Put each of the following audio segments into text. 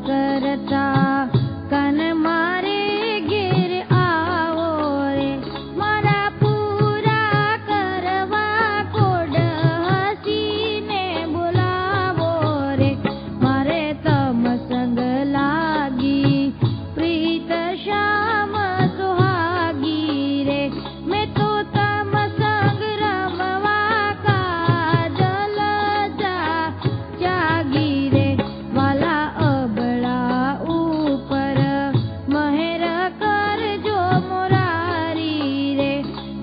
करता कन मारे घेर आवो रे मारा पूरा करवा कोड हसीने बोलावो रे मारे तम संग लागी प्रीत श्याम सुहागी रे मैं तो तम संग रमवा काजल जा जागी रे वाला अबड़ा ऊपर महेर कर जो मुरारी रे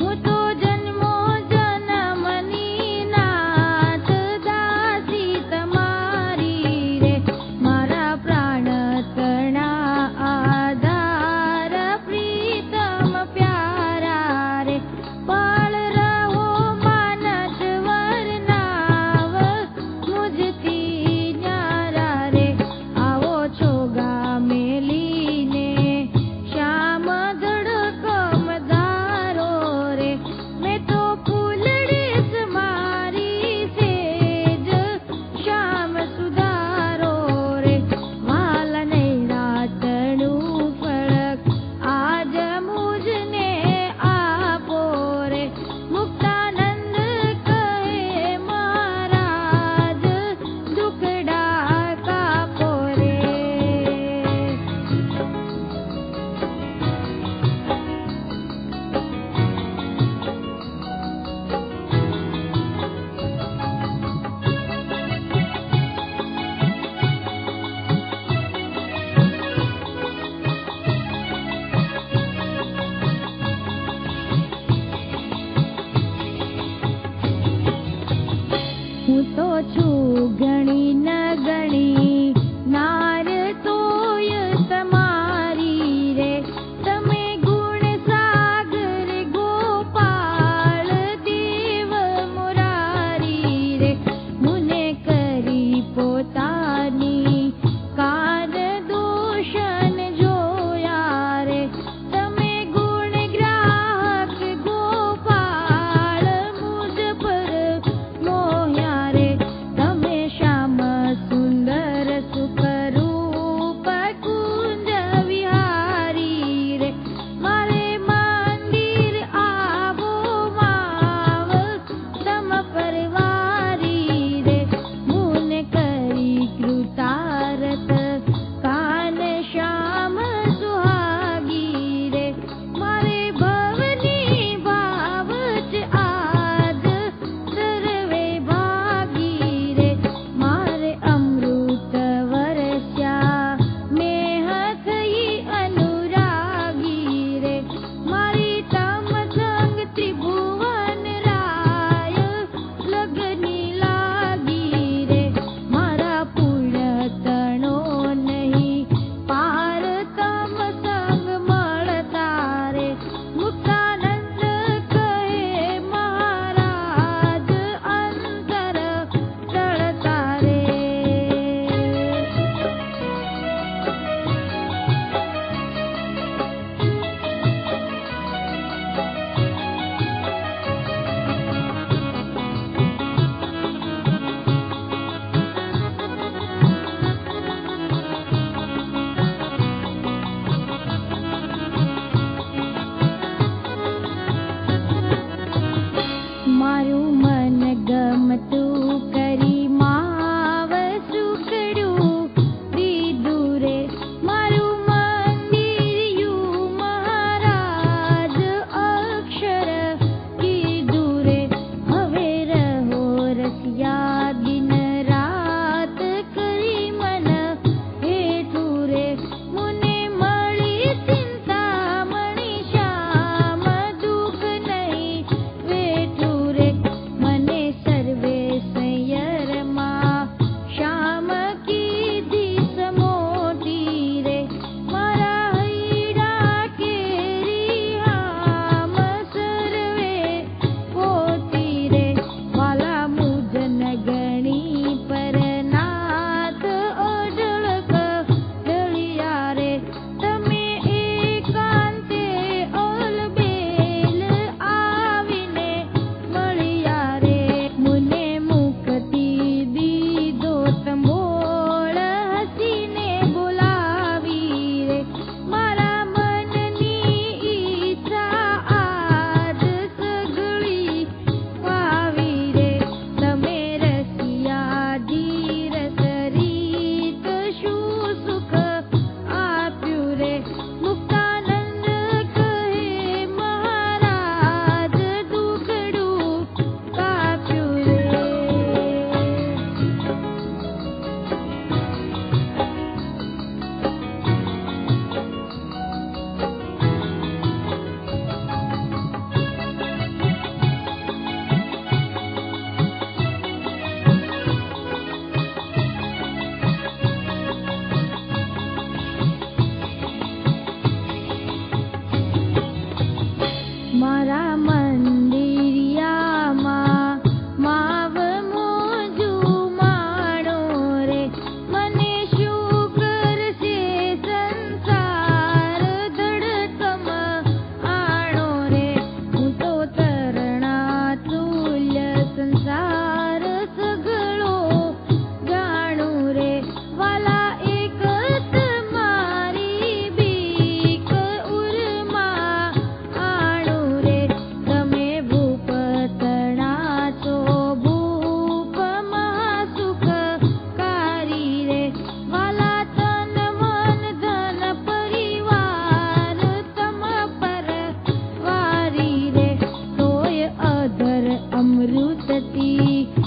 हूँ तो जन्मो जन्मनी नाथ दासी तमारी रे मारा प्राण तणा आधार प्रीतम प्यारा रे पाल रहो मानस वरनाव मुझती न्यारा रे आवो छो गामेलीने श्याम धड़कम धारो रे मैं तो फूलड़ीस मारी सेज श्याम सुधारो रे वाल नैरातणु फड़क आज मुझने आपो रे मुक्तानंद कहे महाराज दुखड़ा कापो रे हूँ तो छू गणी न गणी नार तोय तमारी रे तमे गुण सागर गोपाल देव मुरारी रे मुने करी पोतानी कार दोषन जोया रे तमे गुण ग्राहक गोपाल मुझ पर मोह्या रे तमे श्याम सती